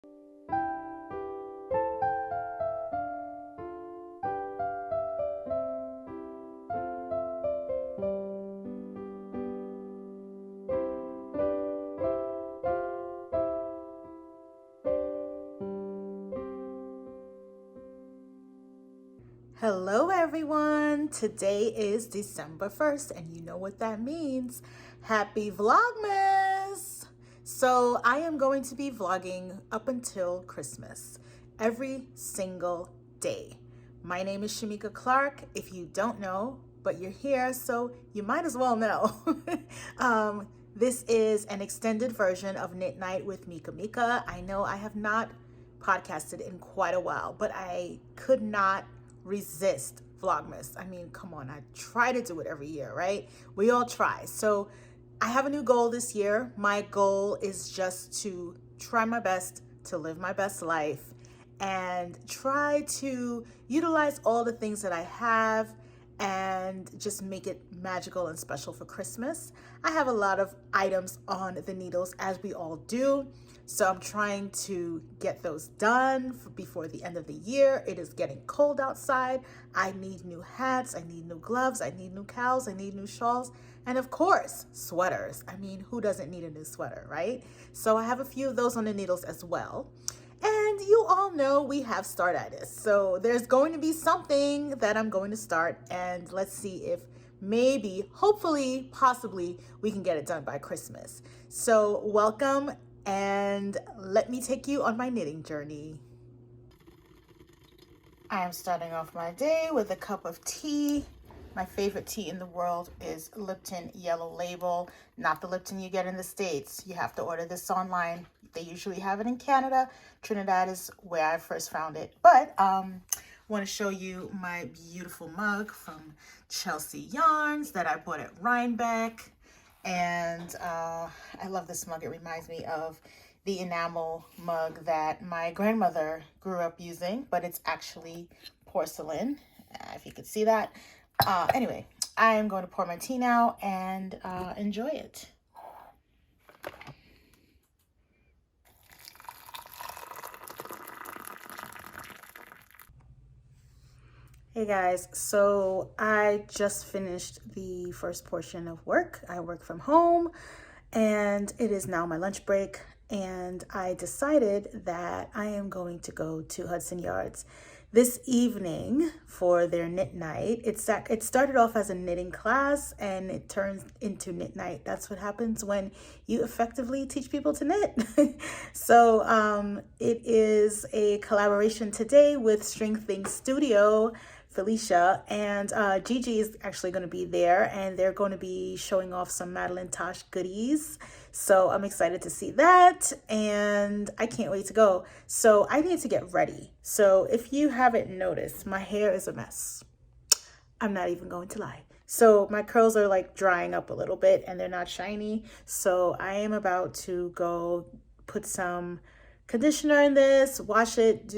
Hello everyone, today is December 1st and you know what that means. Happy Vlogmas! So I am going to be vlogging up until Christmas, every single day. My name is Shamika Clark, if you don't know, but you're here so you might as well know. This is an extended version of Knit Night with Mekamika. I know I have not podcasted in quite a while, but I could not resist Vlogmas. I mean, come on, I try to do it every year, right? We all try. So I have a new goal this year. My goal is just to try my best to live my best life and try to utilize all the things that I have and just make it magical and special for Christmas. I have a lot of items on the needles, as we all do. So I'm trying to get those done before the end of the year. It is getting cold outside. I need new hats, I need new gloves, I need new cows, I need new shawls, and of course, sweaters. I mean, who doesn't need a new sweater, right? So I have a few of those on the needles as well. And you all know we have startitis. So there's going to be something that I'm going to start, and let's see if maybe, hopefully, possibly, we can get it done by Christmas. So welcome, and let me take you on my knitting journey. I am starting off my day with a cup of tea. My favorite tea in the world is Lipton Yellow Label, not the Lipton you get in the States. You have to order this online. They usually have it in Canada. Trinidad is where I first found it. But want to show you my beautiful mug from Hudson Yards that I bought at Rhinebeck. And I love this mug. It reminds me of the enamel mug that my grandmother grew up using, but it's actually porcelain, if you could see that. Anyway, I am going to pour my tea now and enjoy it. Hey guys, so I just finished the first portion of work. I work from home and it is now my lunch break, and I decided that I am going to go to Hudson Yards this evening for their knit night. It started off as a knitting class and it turns into knit night. That's what happens when you effectively teach people to knit. So it is a collaboration today with String Things Studio, Felicia, and Gigi is actually going to be there, and they're going to be showing off some Madeline Tosh goodies. So I'm excited to see that, and I can't wait to go. So I need to get ready. So if you haven't noticed, my hair is a mess. I'm not even going to lie. So my curls are like drying up a little bit and they're not shiny. So I am about to go put some conditioner in this, wash it,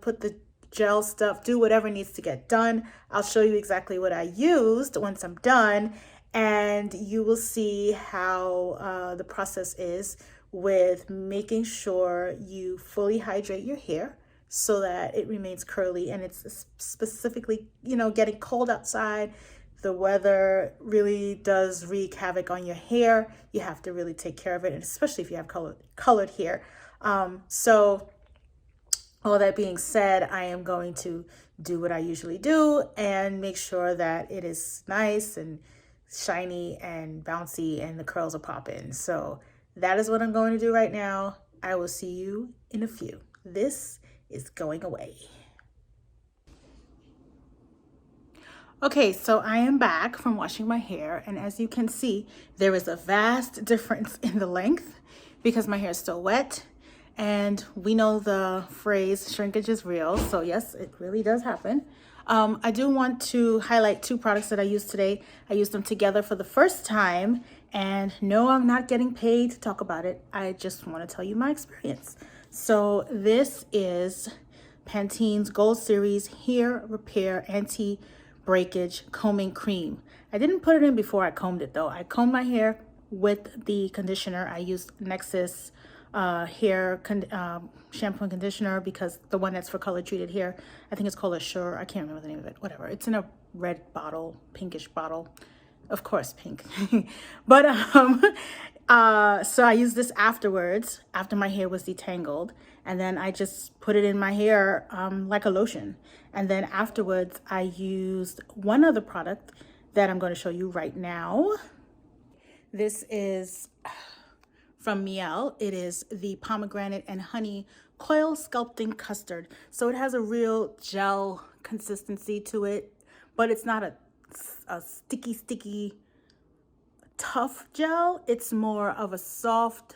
put the gel stuff, do whatever needs to get done. I'll show you exactly what I used once I'm done, and you will see how the process is with making sure you fully hydrate your hair so that it remains curly. And it's specifically, you know, getting cold outside. The weather really does wreak havoc on your hair. You have to really take care of it, and especially if you have colored hair. So all that being said, I am going to do what I usually do and make sure that it is nice and shiny and bouncy and the curls are popping. So that is what I'm going to do right now. I will see you in a few. This is going away. Okay, so I am back from washing my hair, and as you can see, there is a vast difference in the length because my hair is still wet. And we know the phrase shrinkage is real. So yes, it really does happen. I do want to highlight two products that I used today. I used them together for the first time, and no, I'm not getting paid to talk about it. I just want to tell you my experience. So this is Pantene's Gold Series Hair Repair Anti-Breakage Combing Cream. I didn't put it in before I combed it though. I combed my hair with the conditioner. I used Nexus shampoo and conditioner, because the one that's for color treated hair, I think it's called Assure. I can't remember the name of it. Whatever. It's in a red bottle, pinkish bottle. Of course, pink. But so I used this afterwards, after my hair was detangled, and then I just put it in my hair like a lotion. And then afterwards, I used one other product that I'm going to show you right now. This is from MacLeod. It is the pomegranate and honey coil sculpting custard. So it has a real gel consistency to it, but it's not a sticky, tough gel. It's more of a soft,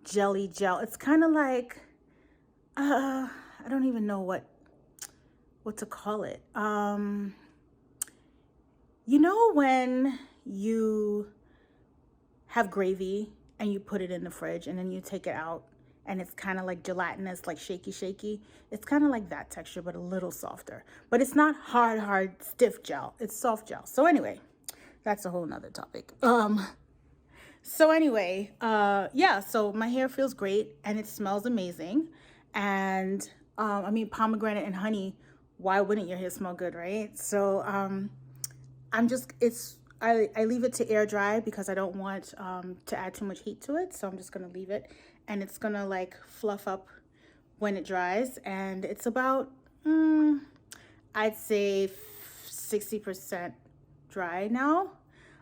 jelly gel. It's kind of like, I don't even know what to call it. You know when you have gravy and you put it in the fridge and then you take it out and it's kind of like gelatinous, like shaky. It's kind of like that texture, but a little softer. But it's not hard, stiff gel. It's soft gel. So anyway, that's a whole nother topic. So anyway, yeah, so my hair feels great and it smells amazing. And I mean, pomegranate and honey, why wouldn't your hair smell good, right? So I leave it to air dry because I don't want to add too much heat to it. So I'm just going to leave it, and it's going to like fluff up when it dries. And it's about, I'd say 60% dry now.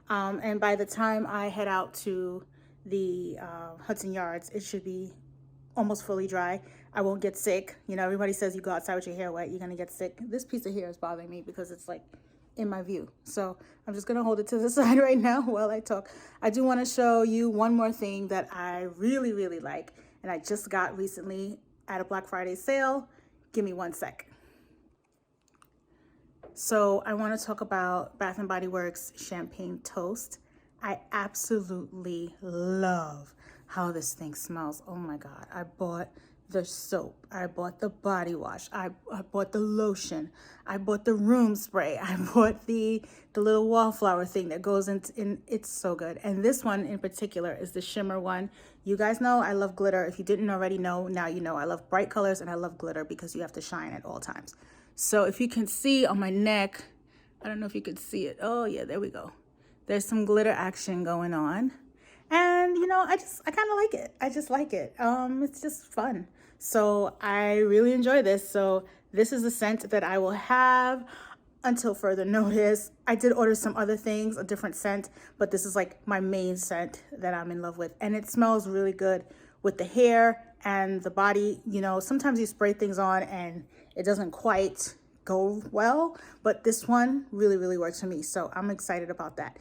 And by the time I head out to the Hudson Yards, it should be almost fully dry. I won't get sick. You know, everybody says you go outside with your hair wet, you're going to get sick. This piece of hair is bothering me because it's like in my view. So I'm just going to hold it to the side right now while I talk. I do want to show you one more thing that I really like, and I just got recently at a Black Friday sale. Give me one sec. So I want to talk about Bath & Body Works Champagne Toast. I absolutely love how this thing smells. Oh my God. I bought the soap. I bought the body wash. I bought the lotion. I bought the room spray. I bought the little wallflower thing that goes in. It's so good. And this one in particular is the shimmer one. You guys know I love glitter. If you didn't already know, now you know. I love bright colors and I love glitter because you have to shine at all times. So if you can see on my neck, I don't know if you could see it. Oh yeah, there we go. There's some glitter action going on. And you know, I kind of like it. I just like it. It's just fun. So I really enjoy this. So this is the scent that I will have until further notice. I did order some other things, a different scent, but this is like my main scent that I'm in love with. And it smells really good with the hair and the body. You know, sometimes you spray things on and it doesn't quite go well, but this one really works for me. So I'm excited about that.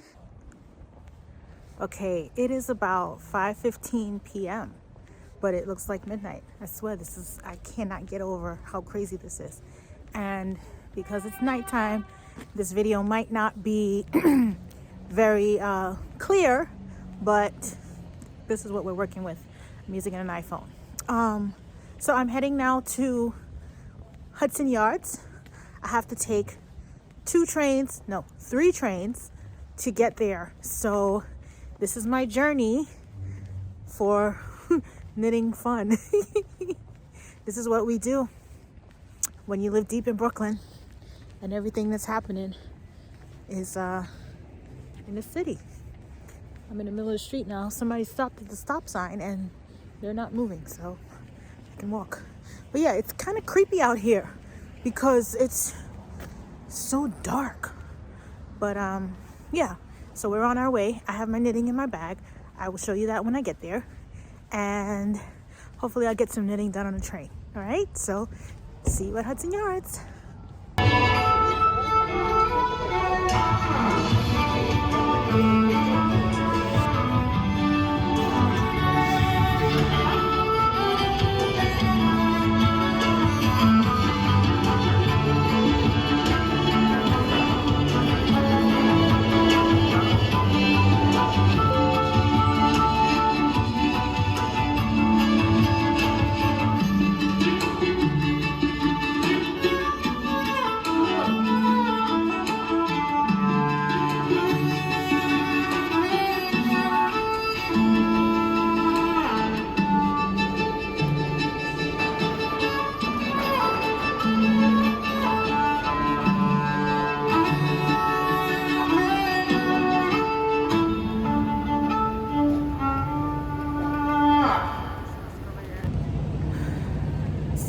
Okay, it is about 5:15 p.m. but it looks like midnight. I swear I cannot get over how crazy this is. And because it's nighttime, this video might not be very clear, but this is what we're working with. I'm using an iPhone. So I'm heading now to Hudson Yards. I have to take 3 trains to get there. So this is my journey for knitting fun. This is what we do when you live deep in Brooklyn and everything that's happening is in the city. I'm in the middle of the street now. Somebody stopped at the stop sign and they're not moving, so I can walk. But yeah, it's kind of creepy out here because it's so dark. But yeah, so we're on our way. I have my knitting in my bag. I will show you that when I get there. And hopefully I'll get some knitting done on the train. All right, so see you at Hudson Yards.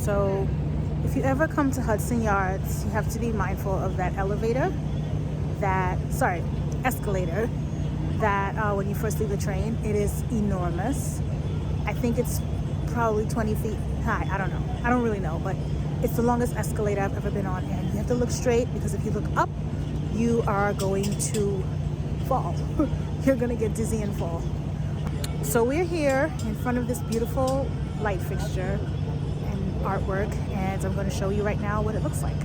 So if you ever come to Hudson Yards, you have to be mindful of that escalator that when you first leave the train, it is enormous. I think it's probably 20 feet high. I don't know. I don't really know, but it's the longest escalator I've ever been on, and you have to look straight because if you look up, you are going to fall. You're gonna get dizzy and fall. So we're here in front of this beautiful light fixture and artwork, and I'm going to show you right now what it looks like.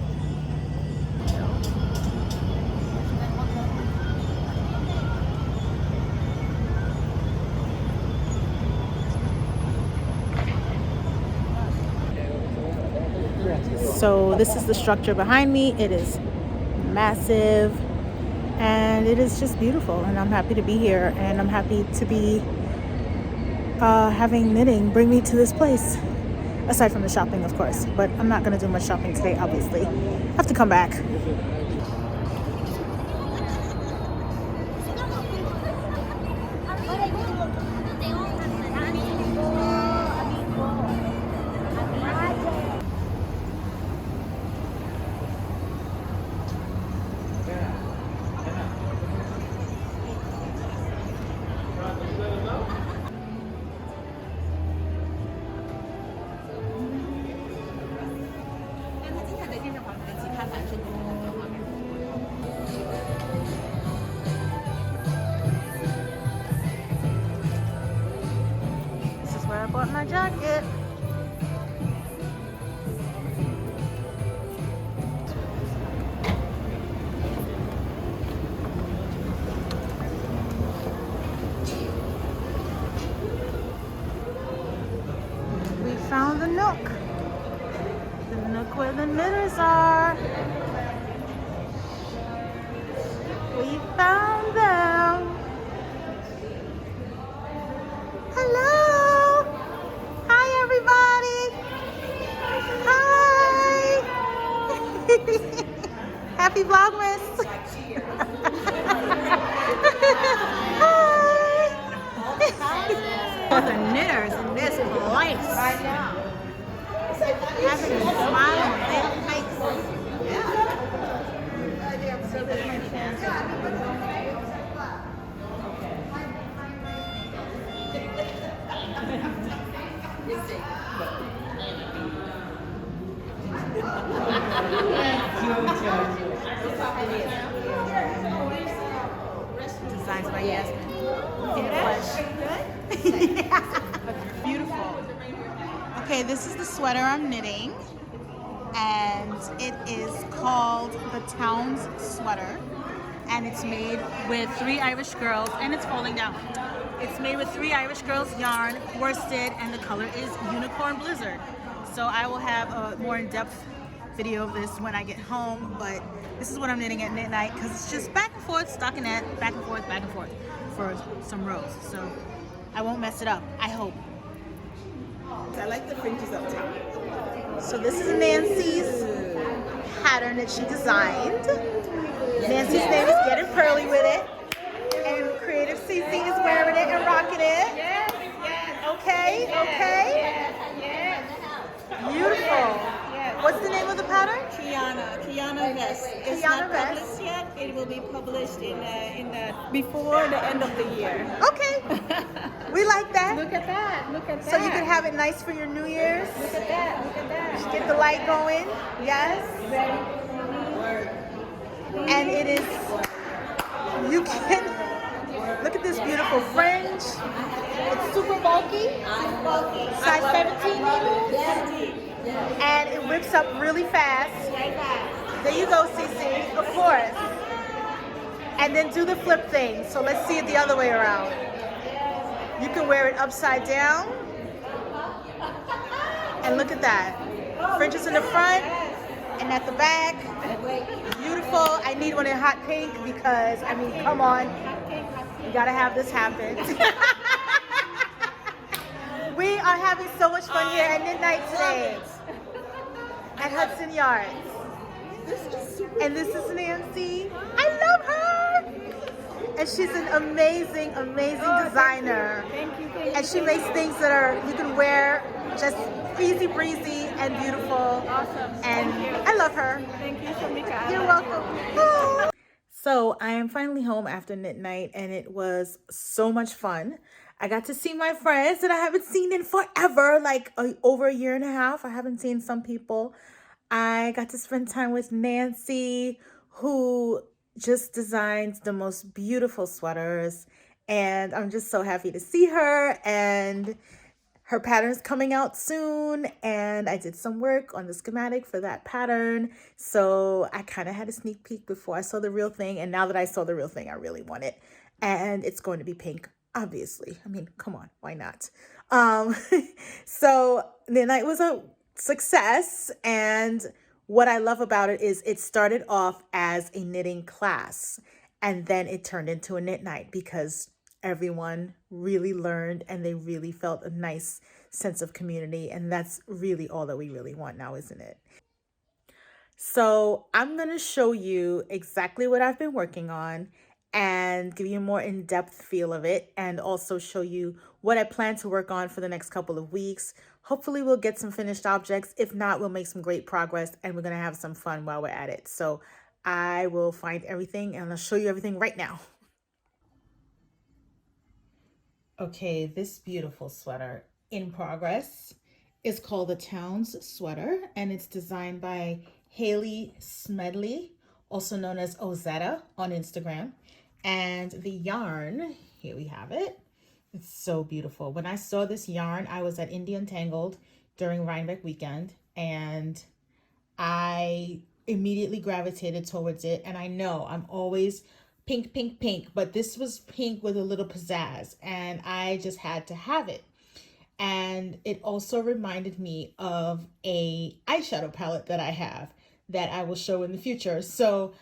So this is the structure behind me. It is massive and it is just beautiful, and I'm happy to be here, and I'm happy to be having knitting bring me to this place, aside from the shopping, of course, but I'm not going to do much shopping today, obviously. I have to come back. I bought my jacket. We found the nook where the knitters are. We found them. Hello. Happy Vlogmas! For the knitters in this place. Right now. Having a smile on their face. Designs by Yasmin. In the flesh. Beautiful. Okay, this is the sweater I'm knitting, and it is called the Towns Sweater, and it's made with 3 Irish girls, and it's folding down. It's made with 3 Irish girls yarn, worsted, and the color is Unicorn Blizzard. So I will have a more in-depth video of this when I get home, but this is what I'm knitting at midnight because it's just back and forth, stockinette, back and forth for some rows. So I won't mess it up, I hope. I like the fringes up top. So this is Nancy's pattern that she designed. Nancy's name is Getting Pearly with it, and Creative CC is wearing it and rocking it. Yes. Okay. Yes. Beautiful. What's the name of the pattern? Kiana Vest. It's Kiana not Vest. published yet. It will be published in the before the end of the year. Okay. We like that. Look at that. So you can have it nice for your New Year's. Look at that. Get the light going. Yes. And it is, you can, look at this beautiful fringe. It's super bulky. Size 17 maybe? And it whips up really fast. There you go, Cece, of course. And then do the flip thing. So let's see it the other way around. You can wear it upside down. And look at that. Fringes in the front and at the back. Beautiful. I need one in hot pink because, I mean, come on. You gotta have this happen. We are having so much fun here at midnight today at Hudson Yards. And this is Nancy. I love her. And she's an amazing, amazing designer. Thank you. And she makes things that are, you can wear just easy breezy and beautiful. Awesome. And Thank you. I love her. Thank you, Shamika. You're welcome. So I am finally home after midnight and it was so much fun. I got to see my friends that I haven't seen in forever, like over a year and a half. I haven't seen some people. I got to spend time with Nancy, who just designs the most beautiful sweaters. And I'm just so happy to see her. And her pattern's coming out soon, and I did some work on the schematic for that pattern. So I kind of had a sneak peek before I saw the real thing. And now that I saw the real thing, I really want it. And it's going to be pink, obviously. I mean, come on, why not? So the night was a success. And what I love about it is it started off as a knitting class, and then it turned into a knit night because everyone really learned and they really felt a nice sense of community. And that's really all that we really want now, isn't it? So I'm going to show you exactly what I've been working on and give you a more in-depth feel of it, and also show you what I plan to work on for the next couple of weeks. Hopefully we'll get some finished objects. If not, we'll make some great progress and we're going to have some fun while we're at it. So I will find everything and I'll show you everything right now. Okay, this beautiful sweater in progress is called the Towns sweater, and it's designed by Haley Smedley, also known as Ozetta on Instagram. And the yarn, here we have it. It's so beautiful. When I saw this yarn, I was at Indie Untangled during Rhinebeck weekend, and I immediately gravitated towards it. And I know I'm always pink, pink, pink, but this was pink with a little pizzazz, and I just had to have it. And it also reminded me of a eyeshadow palette that I have that I will show in the future. So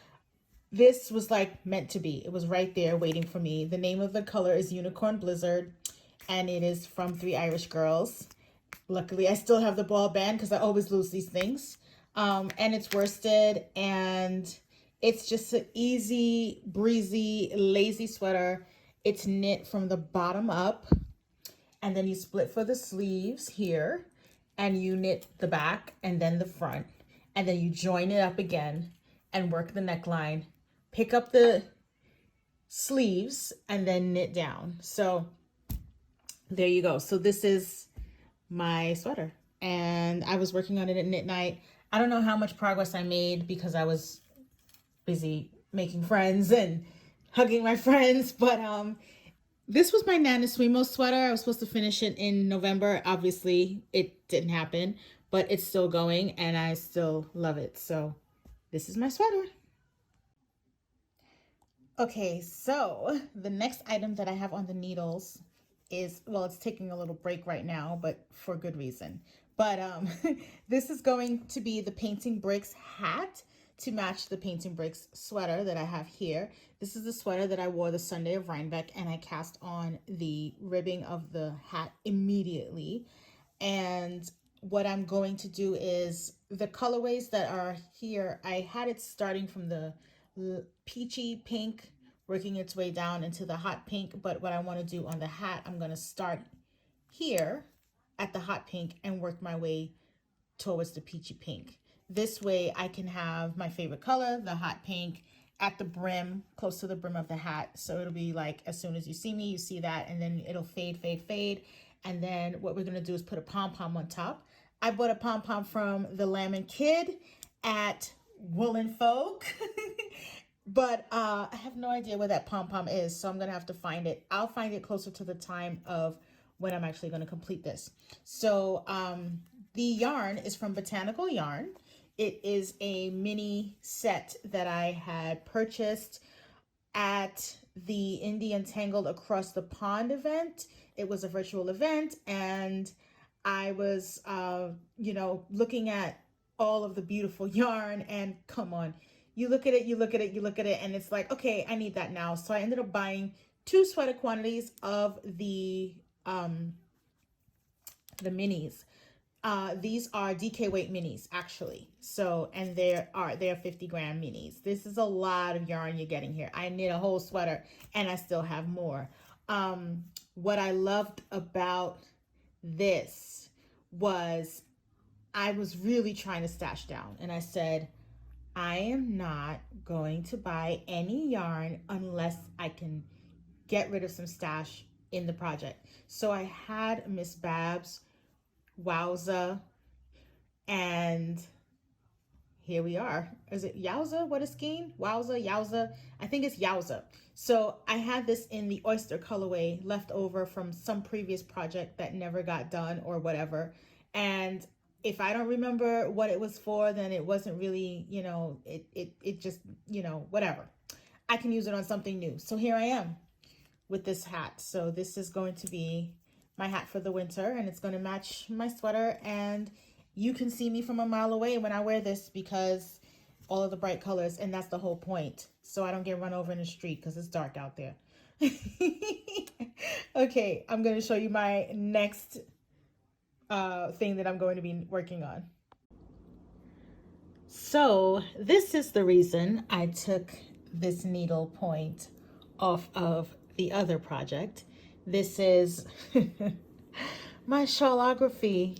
this was like meant to be. It was right there waiting for me. The name of the color is Unicorn Blizzard, and it is from Three Irish Girls. Luckily, I still have the ball band because I always lose these things. And it's worsted, and it's just an easy, breezy, lazy sweater. It's knit from the bottom up, and then you split for the sleeves here, and you knit the back and then the front, and then you join it up again and work the neckline, pick up the sleeves, and then knit down. So there you go. So this is my sweater, and I was working on it at knit night. I don't know how much progress I made because I was busy making friends and hugging my friends, but this was my Nana Swimo sweater. I was supposed to finish it in November. Obviously, it didn't happen, but it's still going and I still love it. So this is my sweater. Okay, so the next item that I have on the needles is, well, it's taking a little break right now, but for good reason. But this is going to be the Painting Bricks hat to match the Painting Bricks sweater that I have here. This is the sweater that I wore the Sunday of Rhinebeck, and I cast on the ribbing of the hat immediately. And what I'm going to do is the colorways that are here, I had it starting from the peachy pink, working its way down into the hot pink. But what I want to do on the hat, I'm going to start here at the hot pink and work my way towards the peachy pink. This way I can have my favorite color, the hot pink, at the brim, close to the brim of the hat. So it'll be like, as soon as you see me, you see that, and then it'll fade, fade, fade. And then what we're gonna do is put a pom-pom on top. I bought a pom-pom from the Lamb and Kid at Woolen Folk. But I have no idea where that pom-pom is, so I'm gonna have to find it. I'll find it closer to the time of when I'm actually gonna complete this. So the yarn is from Botanical Yarn. It is a mini set that I had purchased at the Indie Untangled Across the Pond event. It was a virtual event, and I was, looking at all of the beautiful yarn, and come on, you look at it, you look at it, you look at it, and it's like, okay, I need that now. So I ended up buying 2 sweater quantities of the minis. These are DK weight minis, actually. So, and they're 50-gram minis. This is a lot of yarn you're getting here. I knit a whole sweater and I still have more. What I loved about this was I was really trying to stash down, and I said, I am not going to buy any yarn unless I can get rid of some stash in the project. So I had Miss Babs, Wowza, and here we are. Is it Yowza? What is skein? Wowza, Yowza. I think it's Yowza. So I had this in the oyster colorway left over from some previous project that never got done or whatever. And if I don't remember what it was for, then it wasn't really, you know, it just, you know, whatever. I can use it on something new. So here I am with this hat. So this is going to be my hat for the winter, and it's going to match my sweater, and you can see me from a mile away when I wear this because all of the bright colors, and that's the whole point. So I don't get run over in the street because it's dark out there. Okay, I'm going to show you my next thing that I'm going to be working on. So this is the reason I took this needle point off of the other project. This is my shawlography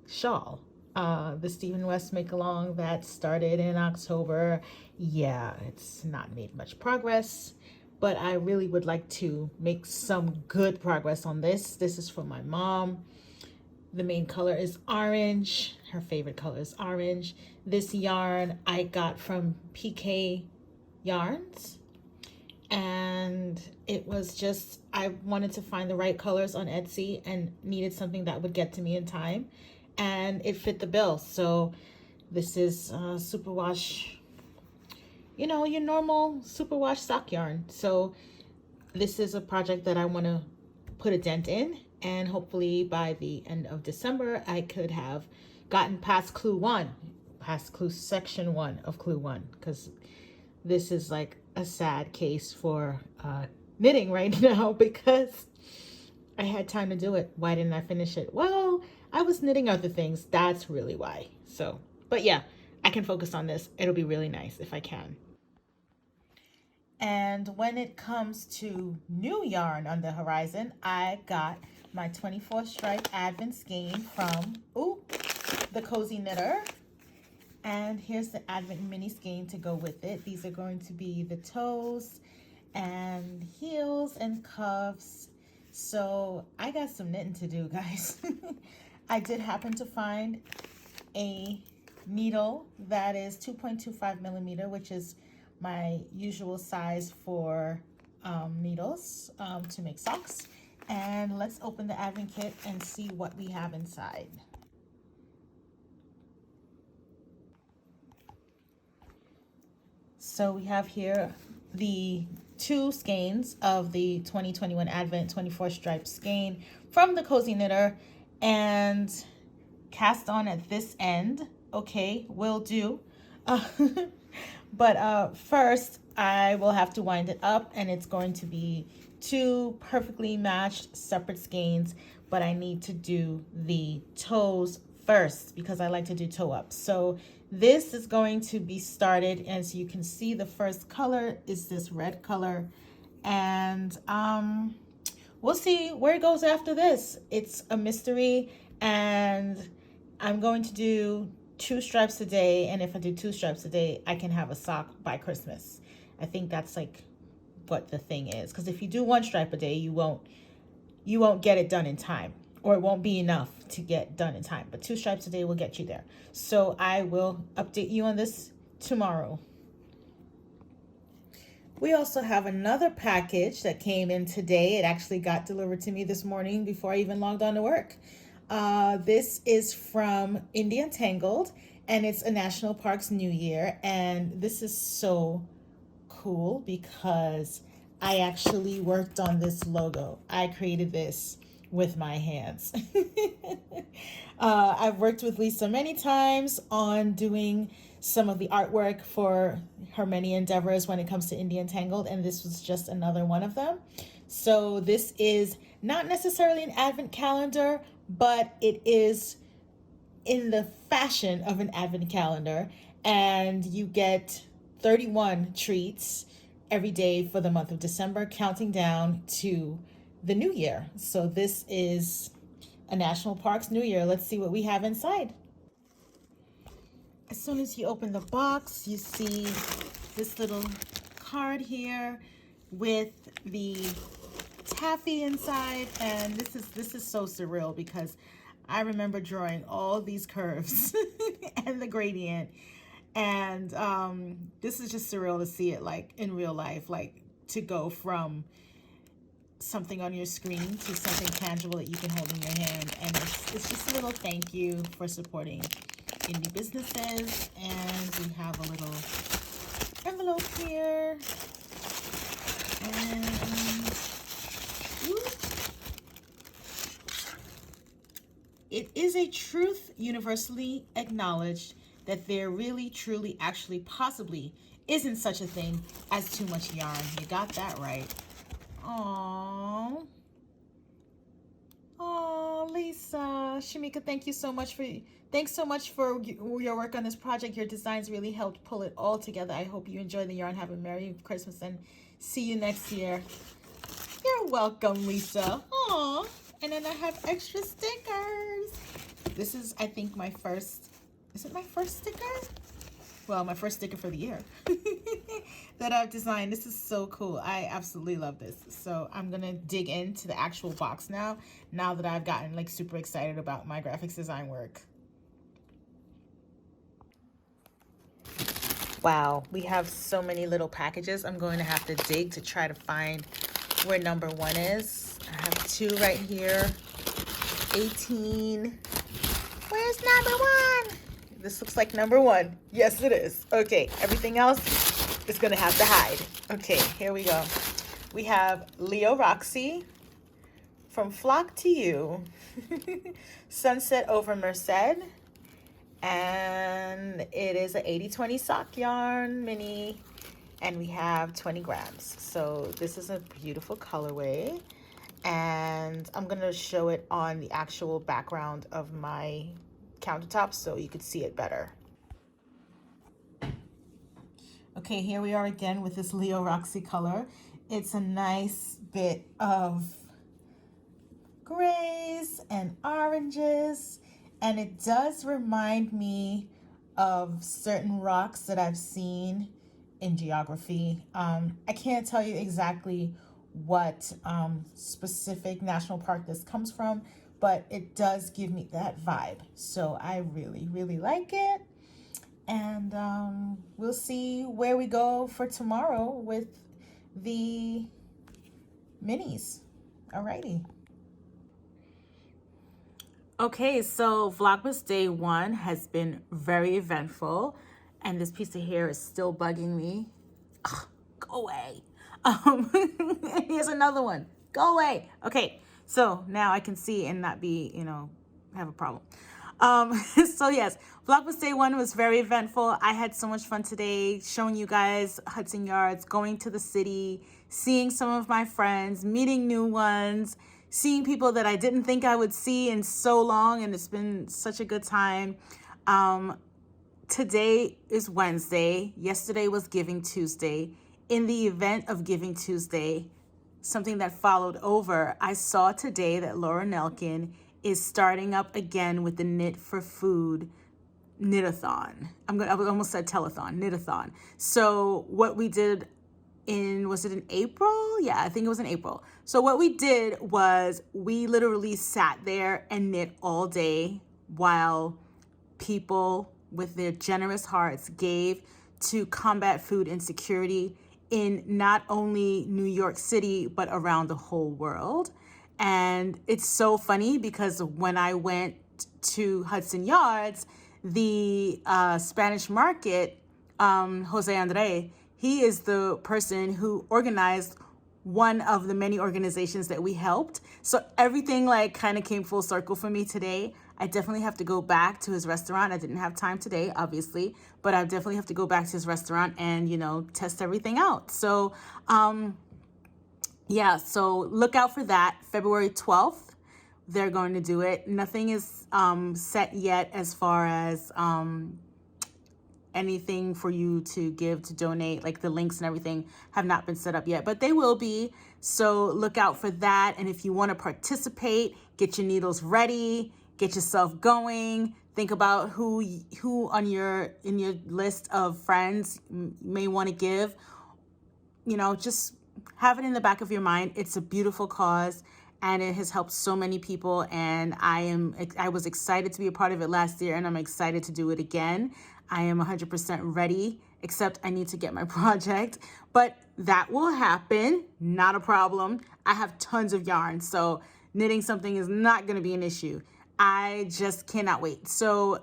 shawl, the Stephen West make-along that started in October. Yeah, it's not made much progress, but I really would like to make some good progress on this. This is for my mom. The main color is orange. Her favorite color is orange. This yarn I got from PK Yarns, and it was just, I wanted to find the right colors on Etsy and needed something that would get to me in time, and it fit the bill. So this is superwash, you know, your normal superwash sock yarn. So this is a project that I want to put a dent in, and hopefully by the end of December I could have gotten past clue 1, past clue section 1 of clue 1, because this is like a sad case for knitting right now because I had time to do it. Why didn't I finish it? Well, I was knitting other things. That's really why. So, but yeah, I can focus on this. It'll be really nice if I can. And when it comes to new yarn on the horizon, I got my 24 stripe Advent skein from the Cozy Knitter. And here's the Advent mini skein to go with it. These are going to be the toes and heels and cuffs. So I got some knitting to do, guys. I did happen to find a needle that is 2.25 millimeter, which is my usual size for needles to make socks. And let's open the Advent kit and see what we have inside. So we have here the 2 skeins of the 2021 Advent 24 stripe skein from the Cozy Knitter, and cast on at this end. Okay, will do. But first I will have to wind it up, and it's going to be 2 perfectly matched separate skeins, but I need to do the toes first because I like to do toe up. So this is going to be started, as you can see, the first color is this red color, and we'll see where it goes after this. It's a mystery, and I'm going to do 2 stripes a day, and if I do 2 stripes a day, I can have a sock by Christmas. I think that's like what the thing is, because if you do 1 stripe a day, you won't get it done in time, or it won't be enough to get done in time. But 2 stripes a day will get you there. So I will update you on this tomorrow. We also have another package that came in today. It actually got delivered to me this morning before I even logged on to work. This is from India Entangled, and it's a National Parks New Year. And this is so cool because I actually worked on this logo. I created this with my hands. I've worked with Lisa many times on doing some of the artwork for her many endeavors when it comes to India Entangled, and this was just another one of them. So this is not necessarily an advent calendar, but it is in the fashion of an advent calendar, and you get 31 treats every day for the month of December, counting down to the new year. So this is a national parks new year. Let's see what we have inside. As soon as you open the box, you see this little card here with the taffy inside, and this is so surreal because I remember drawing all these curves and the gradient, and this is just surreal to see it like in real life, like to go from something on your screen to something tangible that you can hold in your hand. And it's just a little thank you for supporting indie businesses. And we have a little envelope here, and it is a truth universally acknowledged that there really, truly, actually, possibly isn't such a thing as too much yarn. You got that right. Aww. Oh, Lisa. Shamika, thanks so much for your work on this project. Your designs really helped pull it all together. I hope you enjoy the yarn. Have a Merry Christmas and see you next year. You're welcome, Lisa. Aw. And then I have extra stickers. This is, I think, my first, is it my first sticker? Well, my first sticker for the year that I've designed. This is so cool. I absolutely love this. So I'm gonna dig into the actual box now that I've gotten like super excited about my graphics design work. Wow, we have so many little packages. I'm going to have to dig to try to find where number 1 is. I have 2 right here. 18. Where's number 1? This looks like number 1. Yes, it is. Okay, everything else is gonna have to hide. Okay, here we go. We have Leo Roxy, From Flock to You, Sunset Over Merced, and it is an 80/20 sock yarn mini, and we have 20 grams. So this is a beautiful colorway, and I'm gonna show it on the actual background of my countertop so you could see it better. Okay, here we are again with this Leo Roxy color. It's a nice bit of grays and oranges, and it does remind me of certain rocks that I've seen in geography. I can't tell you exactly what specific national park this comes from, but it does give me that vibe. So I really, really like it. And we'll see where we go for tomorrow with the minis. Alrighty. Okay, so Vlogmas day 1 has been very eventful, and this piece of hair is still bugging me. Ugh, go away. Here's another one. Go away. Okay, so now I can see and not be, have a problem. So yes, Vlogmas day 1 was very eventful. I had so much fun today showing you guys Hudson Yards, going to the city, seeing some of my friends, meeting new ones, seeing people that I didn't think I would see in so long, and it's been such a good time. Today is Wednesday. Yesterday was Giving Tuesday. In the event of Giving Tuesday, something that followed over, I saw today that Laura Nelkin is starting up again with the Knit for Food knit-a-thon. I almost said telethon, knit-a-thon. So what we did was it in April? Yeah, I think it was in April. So what we did was we literally sat there and knit all day while people with their generous hearts gave to combat food insecurity in not only New York City, but around the whole world. And it's so funny because when I went to Hudson Yards, the Spanish market, Jose Andre, he is the person who organized one of the many organizations that we helped. So everything like kind of came full circle for me today. I definitely have to go back to his restaurant. I didn't have time today, obviously, but I definitely have to go back to his restaurant and, test everything out. So, yeah, so look out for that. February 12th, they're going to do it. Nothing is set yet as far as anything for you to give, to donate, like the links and everything have not been set up yet, but they will be. So look out for that. And if you want to participate, get your needles ready, get yourself going. Think about who in your list of friends may want to give. You know, just have it in the back of your mind. It's a beautiful cause and it has helped so many people. And I was excited to be a part of it last year, and I'm excited to do it again. I am 100% ready, except I need to get my project, but that will happen. Not a problem. I have tons of yarn, so knitting something is not going to be an issue. I just cannot wait. So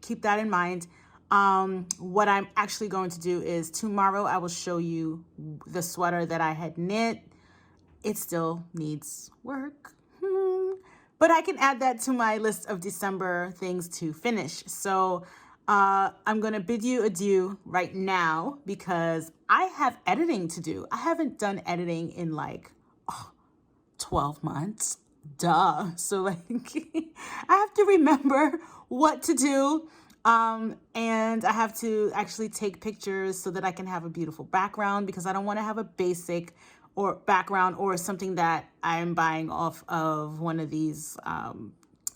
keep that in mind. What I'm actually going to do is tomorrow I will show you the sweater that I had knit. It still needs work, but I can add that to my list of December things to finish. So I'm going to bid you adieu right now because I have editing to do. I haven't done editing in like 12 months. Duh. So like I have to remember what to do. And I have to actually take pictures so that I can have a beautiful background, because I don't want to have a basic or background or something that I'm buying off of one of these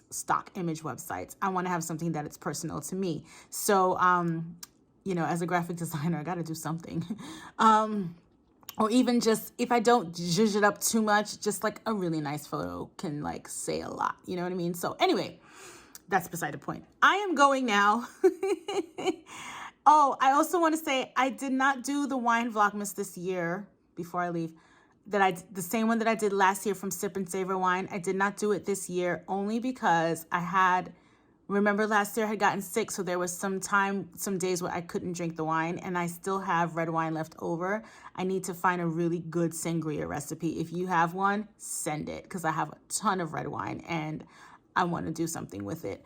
stock image websites. I want to have something that it's personal to me. So, you know, as a graphic designer, I got to do something. Or even just, if I don't zhuzh it up too much, just like a really nice photo can like say a lot. You know what I mean? So anyway, that's beside the point. I am going now. Oh, I also want to say I did not do the wine Vlogmas this year before I leave. The same one that I did last year from Sip and Savor Wine. I did not do it this year only because remember last year I had gotten sick, so there was some days where I couldn't drink the wine, and I still have red wine left over. I need to find a really good sangria recipe. If you have one, send it, because I have a ton of red wine and I want to do something with it.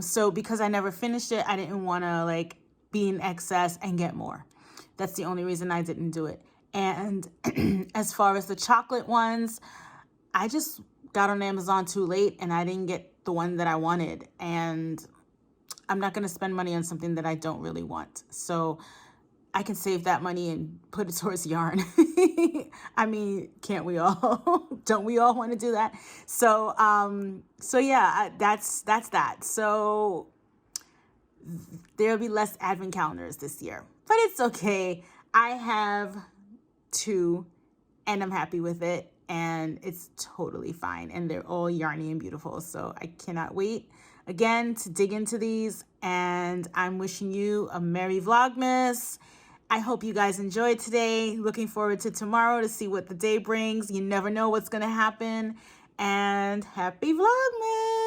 So because I never finished it, I didn't want to like be in excess and get more. That's the only reason I didn't do it. And as far as the chocolate ones, I just got on Amazon too late and I didn't get the one that I wanted. And I'm not going to spend money on something that I don't really want. So I can save that money and put it towards yarn. I mean, can't we all? Don't we all want to do that? So, yeah, that's that. So there'll be less advent calendars this year, but it's okay. I have 2 and I'm happy with it, and it's totally fine. And they're all yarny and beautiful. So I cannot wait again to dig into these, and I'm wishing you a Merry Vlogmas. I hope you guys enjoyed today. Looking forward to tomorrow to see what the day brings. You never know what's going to happen. And happy Vlogmas!